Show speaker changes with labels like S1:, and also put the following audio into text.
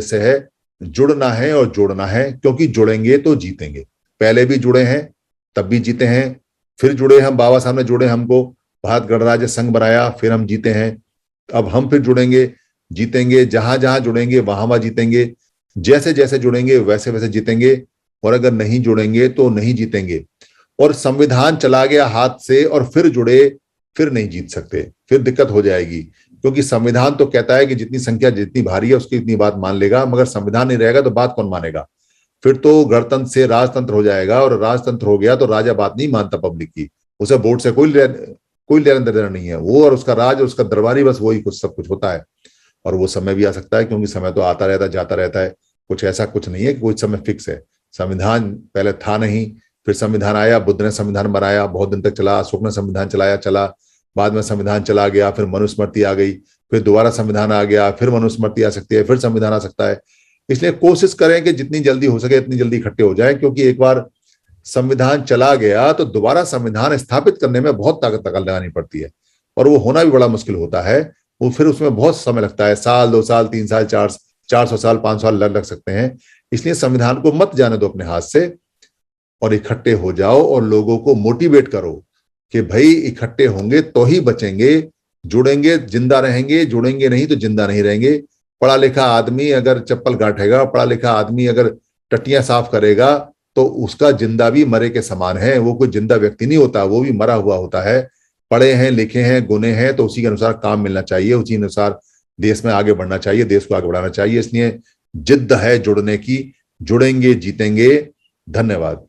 S1: से है, जुड़ना है और जोड़ना है, क्योंकि जुड़ेंगे तो जीतेंगे। पहले भी जुड़े हैं, तब भी जीते हैं, फिर जुड़े हम, बाबा साहब ने जुड़े हमको, भारत गणराज्य संघ बनाया, फिर हम जीते हैं। अब हम फिर जुड़ेंगे, जीतेंगे, जहां जहां जुड़ेंगे वहां वहां जीतेंगे, जैसे जैसे जुड़ेंगे वैसे वैसे जीतेंगे, और अगर नहीं जुड़ेंगे तो नहीं जीतेंगे। और संविधान चला गया हाथ से और फिर जुड़े, फिर नहीं जीत सकते, फिर दिक्कत हो जाएगी। क्योंकि संविधान तो कहता है कि जितनी संख्या जितनी भारी है उसकी इतनी बात मान लेगा, मगर संविधान नहीं रहेगा तो बात कौन मानेगा? फिर तो गणतंत्र से राजतंत्र हो जाएगा, और राजतंत्र हो गया तो राजा बात नहीं मानता पब्लिक की, उसे वोट से कोई लेना देना नहीं है। वो और उसका राज और उसका दरबारी, बस वही कुछ सब कुछ होता है। और वो समय भी आ सकता है, क्योंकि समय तो आता रहता है जाता रहता है, कुछ ऐसा कुछ नहीं है कि कोई समय फिक्स है। संविधान पहले था नहीं, फिर संविधान आया, बुद्ध ने संविधान बनाया, बहुत दिन तक चला, अशोक ने संविधान चलाया, चला, बाद में संविधान चला गया, फिर मनुस्मृति आ गई, फिर दोबारा संविधान आ गया, फिर मनुस्मृति आ सकती है, फिर संविधान आ सकता है। इसलिए कोशिश करें कि जितनी जल्दी हो सके इतनी जल्दी इकट्ठे हो जाए, क्योंकि एक बार संविधान चला गया तो दोबारा संविधान स्थापित करने में बहुत ताकत लगानी पड़ती है, और वो होना भी बड़ा मुश्किल होता है। वो फिर उसमें बहुत समय लगता है, साल 2 साल 3 साल 400 साल 500 साल लग सकते हैं। इसलिए संविधान को मत जाने दो अपने हाथ से, और इकट्ठे हो जाओ और लोगों को मोटिवेट करो कि भाई इकट्ठे होंगे तो ही बचेंगे, जुड़ेंगे जिंदा रहेंगे, जुड़ेंगे नहीं तो जिंदा नहीं रहेंगे। पढ़ा लिखा आदमी अगर चप्पल गांठेगा, पढ़ा लिखा आदमी अगर टट्टियां साफ करेगा, तो उसका जिंदा भी मरे के समान है, वो कोई जिंदा व्यक्ति नहीं होता, वो भी मरा हुआ होता है। पढ़े हैं, लिखे हैं, गुने हैं, तो उसी के अनुसार काम मिलना चाहिए, उसी अनुसार देश में आगे बढ़ना चाहिए, देश को आगे बढ़ाना चाहिए। इसलिए जिद्द है जुड़ने की, जुड़ेंगे जीतेंगे। धन्यवाद।